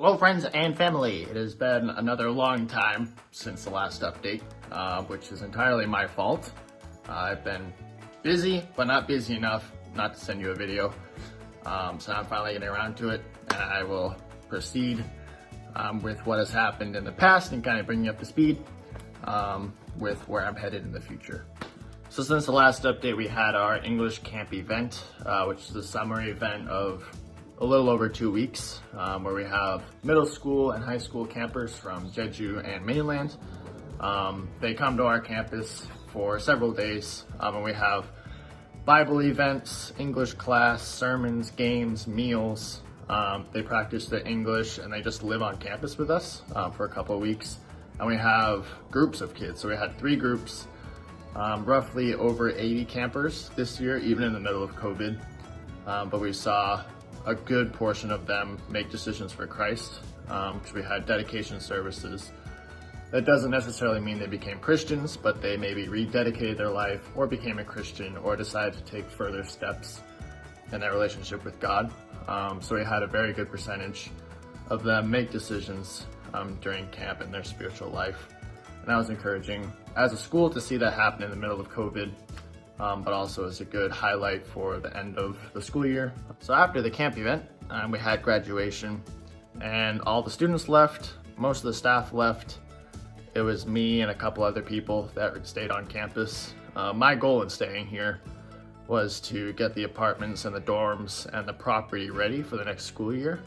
Hello friends and family, it has been another long time since the last update, which is entirely my fault. I've been busy, but not busy enough not to send you a video. So I'm finally getting around to it, and I will proceed with what has happened in the past and kind of bring you up to speed with where I'm headed in the future. So since the last update, we had our English camp event, which is a summer event of a little over 2 weeks, where we have middle school and high school campers from Jeju and mainland. They come to our campus for several days, and we have Bible events, English class, sermons, games, meals. They practice their English and they just live on campus with us for a couple of weeks. And we have groups of kids. So we had 3 groups, roughly over 80 campers this year, even in the middle of COVID. But we saw a good portion of them make decisions for Christ, because we had dedication services. That doesn't necessarily mean they became Christians, but they maybe rededicated their life or became a Christian or decided to take further steps in their relationship with God. So we had a very good percentage of them make decisions during camp in their spiritual life. And that was encouraging as a school to see that happen in the middle of COVID, but also as a good highlight for the end of the school year. So after the camp event, we had graduation and all the students left, most of the staff left. It was me and a couple other people that stayed on campus. My goal in staying here was to get the apartments and the dorms and the property ready for the next school year.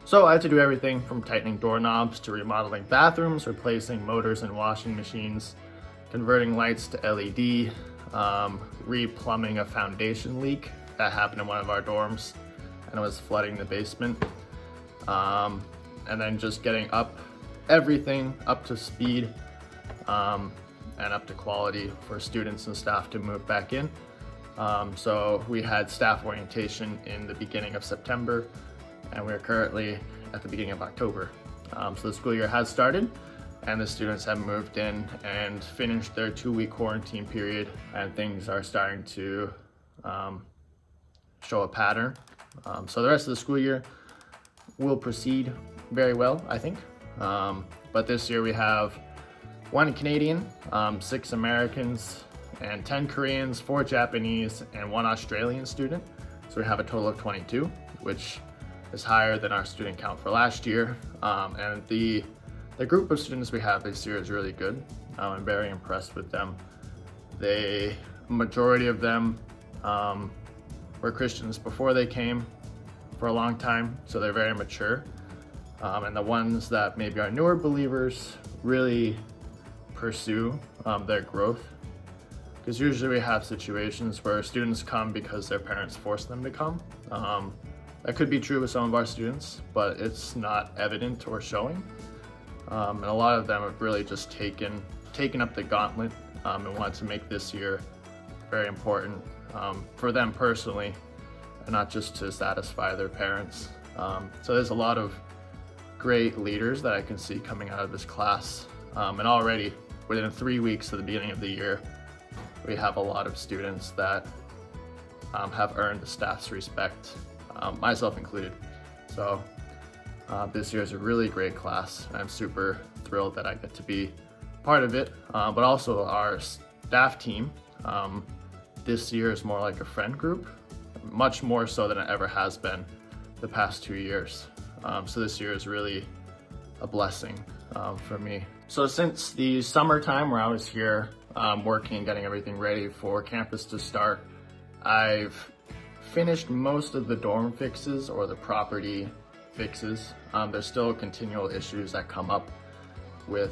So I had to do everything from tightening doorknobs to remodeling bathrooms, replacing motors and washing machines, converting lights to LED, re-plumbing a foundation leak that happened in one of our dorms and it was flooding the basement. And then just getting everything up to speed and up to quality for students and staff to move back in. So we had staff orientation in the beginning of September, and we're currently at the beginning of October. So the school year has started, and the students have moved in and finished their 2-week quarantine period, and things are starting to show a pattern. So the rest of the school year will proceed very well, I think. But this year we have 1 Canadian, 6 Americans, and 10 Koreans, 4 Japanese, and 1 Australian student. So we have a total of 22, which is higher than our student count for last year. And the group of students we have this year is really good. I'm very impressed with them. The majority of them were Christians before they came for a long time, so they're very mature. And the ones that maybe are newer believers really pursue their growth. Because usually we have situations where students come because their parents force them to come. That could be true with some of our students, but it's not evident or showing. And a lot of them have really just taken up the gauntlet and wanted to make this year very important for them personally, and not just to satisfy their parents. So there's a lot of great leaders that I can see coming out of this class. And already within 3 weeks of the beginning of the year, we have a lot of students that have earned the staff's respect, myself included. So this year is a really great class. I'm super thrilled that I get to be part of it, but also our staff team. This year is more like a friend group, much more so than it ever has been the past 2 years. So this year is really a blessing for me. So since the summertime where I was here working and getting everything ready for campus to start, I've finished most of the dorm fixes or the property fixes. There's still continual issues that come up with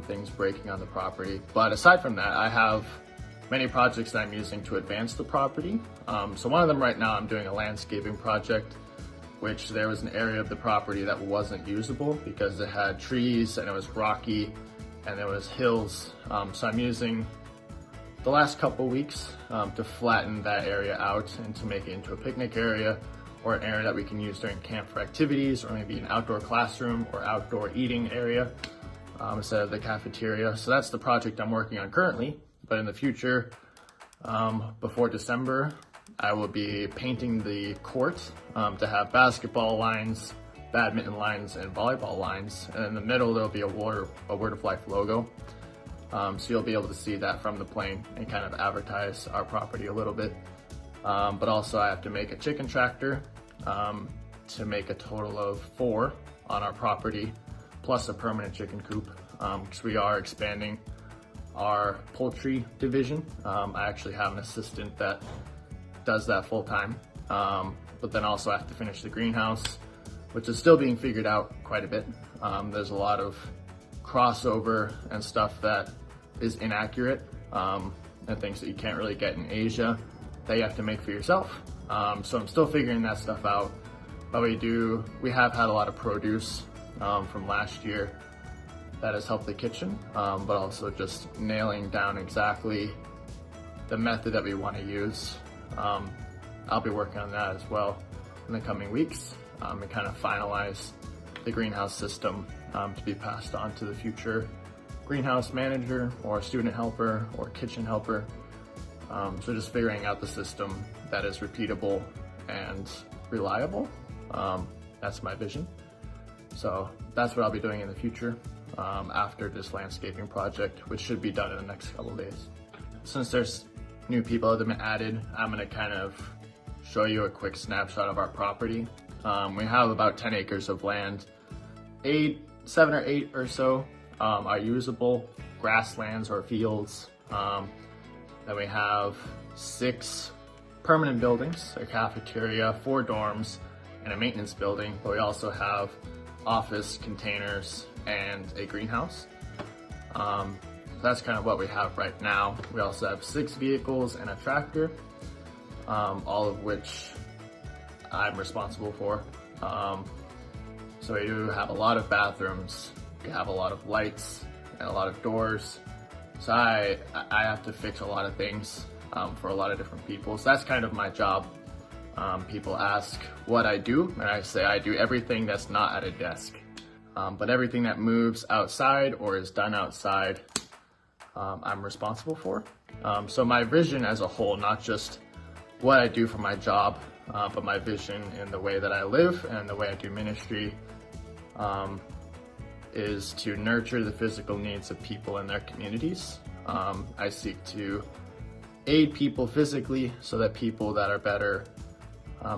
things breaking on the property. But aside from that, I have many projects that I'm using to advance the property. So one of them right now, I'm doing a landscaping project, which there was an area of the property that wasn't usable because it had trees and it was rocky and there was hills. So I'm using the last couple weeks to flatten that area out and to make it into a picnic area or an area that we can use during camp for activities, or maybe an outdoor classroom or outdoor eating area instead of the cafeteria. So that's the project I'm working on currently, but in the future, before December, I will be painting the court to have basketball lines, badminton lines, and volleyball lines. And in the middle, there'll be a Word of Life logo. So you'll be able to see that from the plane and kind of advertise our property a little bit. But also I have to make a chicken tractor to make a total of 4 on our property, plus a permanent chicken coop, because we are expanding our poultry division. I actually have an assistant that does that full time, but then also I have to finish the greenhouse, which is still being figured out quite a bit. There's a lot of crossover and stuff that is inaccurate, and things that you can't really get in Asia that you have to make for yourself. So I'm still figuring that stuff out, but we have had a lot of produce from last year that has helped the kitchen, but also just nailing down exactly the method that we want to use. I'll be working on that as well in the coming weeks, and kind of finalize the greenhouse system to be passed on to the future greenhouse manager or student helper or kitchen helper. So just figuring out the system that is repeatable and reliable. That's my vision. So that's what I'll be doing in the future after this landscaping project, which should be done in the next couple of days. Since there's new people that have been added, I'm gonna kind of show you a quick snapshot of our property. We have about 10 acres of land. 7 or 8 or so are usable grasslands or fields. Then we have 6 permanent buildings, a cafeteria, 4 dorms, and a maintenance building, but we also have office containers and a greenhouse. That's kind of what we have right now. We also have 6 vehicles and a tractor, all of which I'm responsible for. So we do have a lot of bathrooms, we have a lot of lights and a lot of doors. So I have to fix a lot of things for a lot of different people. So that's kind of my job. People ask what I do, and I say I do everything that's not at a desk. But everything that moves outside or is done outside, I'm responsible for. So my vision as a whole, not just what I do for my job, but my vision in the way that I live and the way I do ministry, is to nurture the physical needs of people in their communities. I seek to aid people physically so that people that are better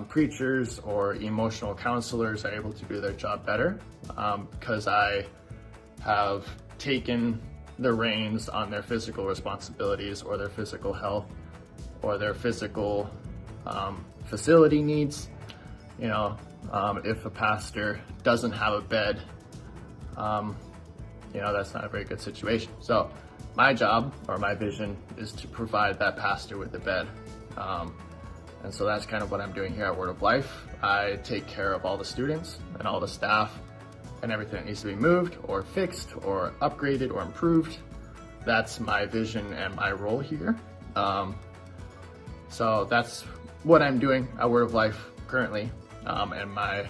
preachers or emotional counselors are able to do their job better, because I have taken the reins on their physical responsibilities or their physical health or their physical facility needs. You know, if a pastor doesn't have a bed, you know, that's not a very good situation. So my job or my vision is to provide that pastor with a bed. And so that's kind of what I'm doing here at Word of Life. I take care of all the students and all the staff and everything that needs to be moved or fixed or upgraded or improved. That's my vision and my role here. So that's what I'm doing at Word of Life currently, and my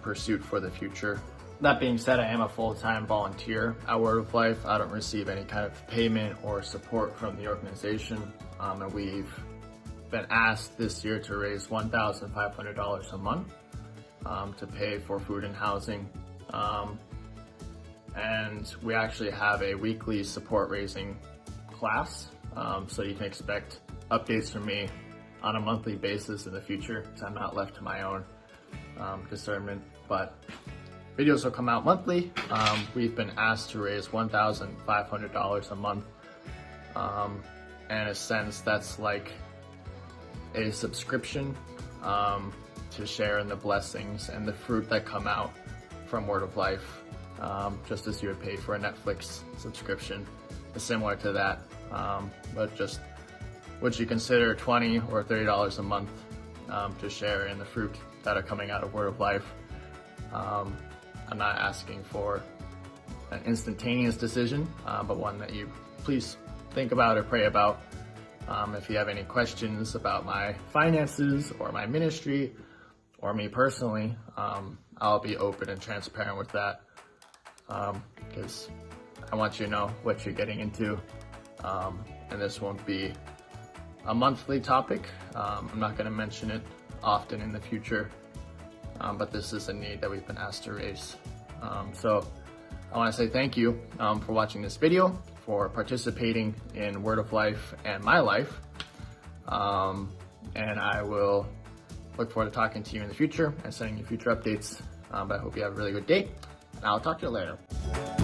pursuit for the future. That being said, I am a full-time volunteer at Word of Life. I don't receive any kind of payment or support from the organization, and we've been asked this year to raise $1,500 a month to pay for food and housing. And we actually have a weekly support raising class, so you can expect updates from me on a monthly basis in the future, because I'm not left to my own discernment, but videos will come out monthly. We've been asked to raise $1,500 a month. And in a sense, that's like a subscription to share in the blessings and the fruit that come out from Word of Life, just as you would pay for a Netflix subscription. It's similar to that, but just what you consider $20 or $30 a month to share in the fruit that are coming out of Word of Life. I'm not asking for an instantaneous decision, but one that you please think about or pray about. If you have any questions about my finances or my ministry or me personally, I'll be open and transparent with that, because I want you to know what you're getting into, and this won't be a monthly topic. I'm not going to mention it often in the future, but this is a need that we've been asked to raise. So I want to say thank you for watching this video, for participating in Word of Life and my life. And I will look forward to talking to you in the future and sending you future updates. But I hope you have a really good day. I'll talk to you later.